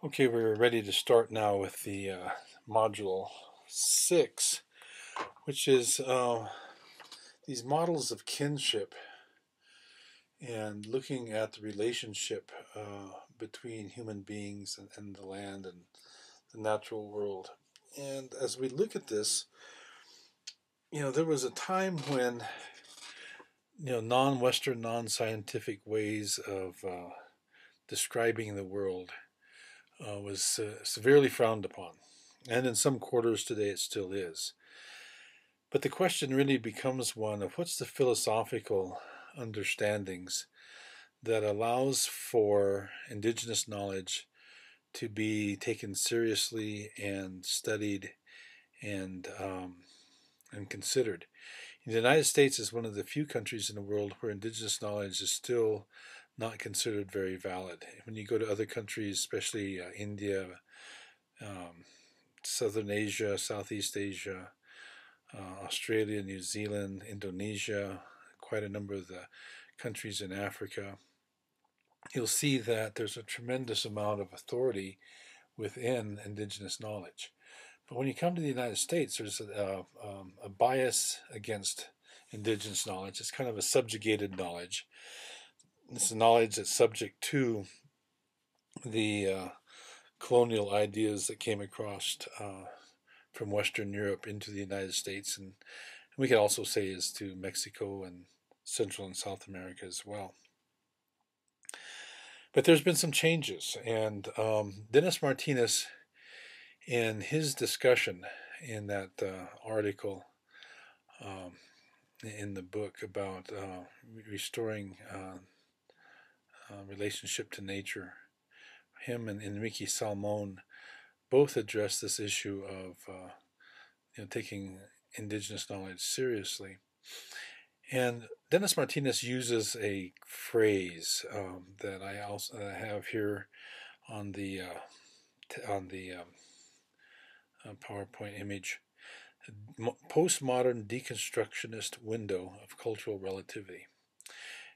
Okay, we're ready to start now with the module 6, which is these models of kinship and looking at the relationship between human beings and the land and the natural world. And as we look at this, there was a time when, non-Western, non-scientific ways of describing the world was severely frowned upon. And in some quarters today it still is. But the question really becomes one of what's the philosophical understandings that allows for indigenous knowledge to be taken seriously and studied and and considered. The United States is one of the few countries in the world where indigenous knowledge is still not considered very valid. When you go to other countries, especially India, um, Southern Asia, Southeast Asia, Australia, New Zealand, Indonesia, quite a number of the countries in Africa, you'll see that there's a tremendous amount of authority within indigenous knowledge. But when you come to the United States, there's a bias against indigenous knowledge. It's kind of a subjugated knowledge. It's a knowledge that's subject to the colonial ideas that came across from Western Europe into the United States, and we could also say is to Mexico and Central and South America as well. But there's been some changes, and Dennis Martinez, in his discussion in that article um, in the book about restoring relationship to nature, him and Enrique Salmon both address this issue of taking indigenous knowledge seriously. And Dennis Martinez uses a phrase that I also have here on the PowerPoint image: postmodern deconstructionist window of cultural relativity.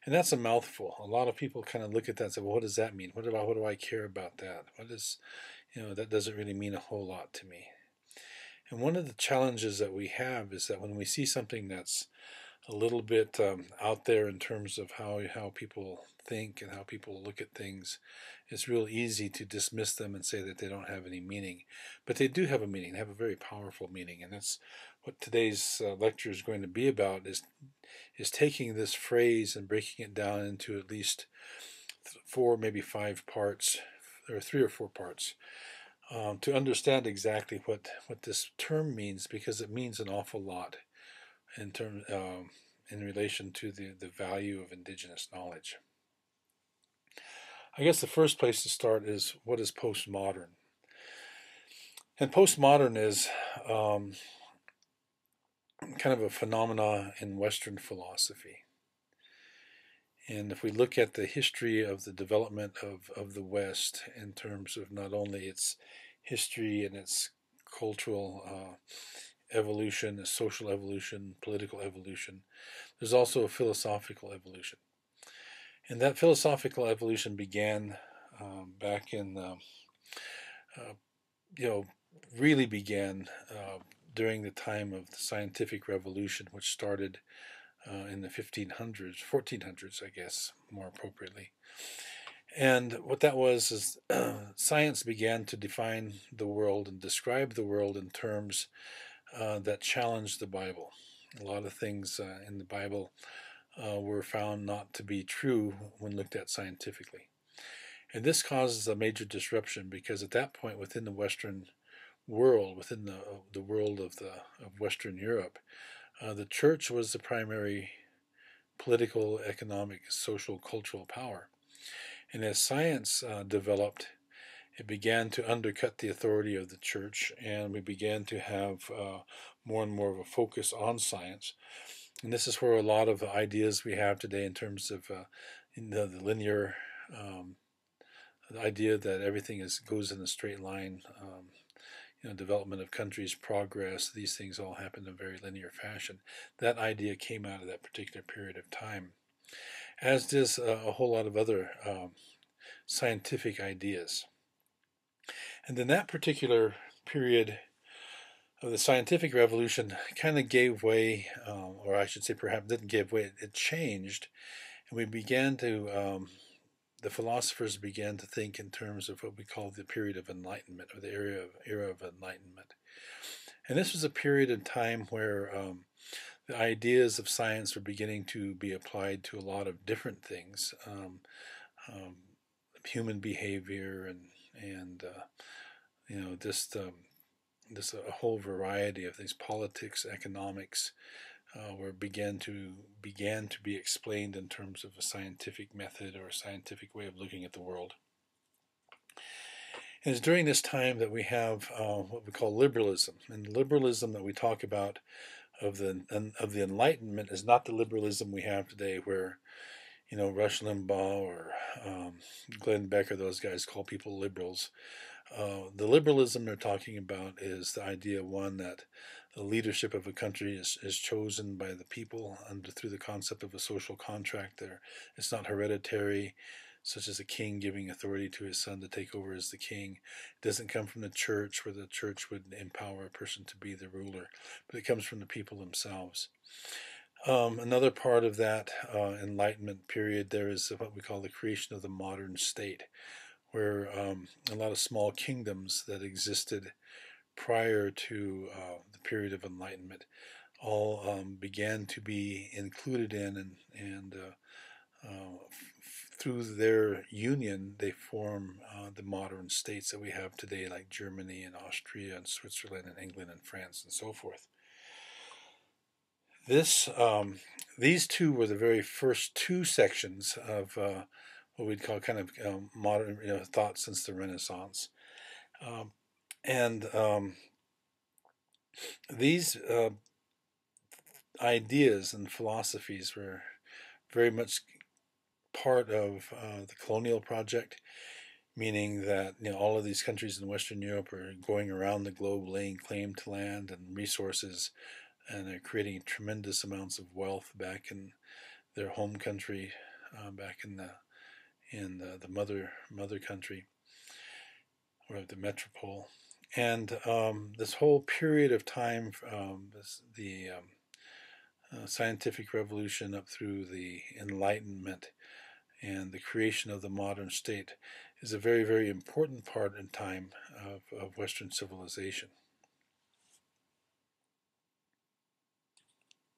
And that's a mouthful. A lot of people kind of look at that and say, "Well, what does that mean? What do I care about that? What is, that doesn't really mean a whole lot to me." And one of the challenges that we have is that when we see something that's a little bit out there in terms of how people think and how people look at things, it's real easy to dismiss them and say that they don't have any meaning. But they do have a meaning. They have a very powerful meaning, and that's what today's lecture is going to be about: is taking this phrase and breaking it down into at least 4, maybe 5 parts, or 3 or 4 parts, to understand exactly what this term means, because it means an awful lot in relation to the value of indigenous knowledge. I guess the first place to start is, what is postmodern? And postmodern is kind of a phenomena in Western philosophy. And if we look at the history of the development of the West in terms of not only its history and its cultural evolution, social evolution, political evolution, there's also a philosophical evolution. And that philosophical evolution began back in, really began during the time of the scientific revolution, which started in the 1500s, 1400s, I guess, more appropriately. And what that was is science began to define the world and describe the world in terms that challenged the Bible. A lot of things in the Bible were found not to be true when looked at scientifically. And this causes a major disruption, because at that point within the Western world, within the world of Western Europe, the church was the primary political, economic, social, cultural power. And as science developed, it began to undercut the authority of the church, and we began to have more and more of a focus on science. And this is where a lot of the ideas we have today in terms of the linear, the idea that everything goes in a straight line, development of countries, progress, these things all happen in a very linear fashion. That idea came out of that particular period of time, as does a whole lot of other scientific ideas. And then that particular period of the scientific revolution kind of gave way, or I should say perhaps didn't give way, it changed. And we began to, the philosophers began to think in terms of what we call the period of enlightenment, or the era of enlightenment. And this was a period in time where the ideas of science were beginning to be applied to a lot of different things, um, human behavior and just this a whole variety of things, politics, economics, where began to be explained in terms of a scientific method or a scientific way of looking at the world. And it's during this time that we have what we call liberalism, and liberalism that we talk about of the Enlightenment is not the liberalism we have today, where Rush Limbaugh or Glenn Beck or those guys call people liberals. The liberalism they're talking about is the idea, one, that the leadership of a country is chosen by the people through the concept of a social contract. There, it's not hereditary, such as a king giving authority to his son to take over as the king. It doesn't come from the church, where the church would empower a person to be the ruler, but it comes from the people themselves. Another part of that Enlightenment period, there is what we call the creation of the modern state, where a lot of small kingdoms that existed prior to the period of Enlightenment all began to be included in, and through their union, they form the modern states that we have today, like Germany and Austria and Switzerland and England and France and so forth. These two were the very first two sections of what we'd call kind of modern thought since the Renaissance. And these ideas and philosophies were very much part of the colonial project, meaning that all of these countries in Western Europe are going around the globe laying claim to land and resources, and they're creating tremendous amounts of wealth back in their home country, back in the mother country, or the metropole. And this whole period of time, the scientific revolution up through the Enlightenment and the creation of the modern state, is a very, very important part in time of Western civilization.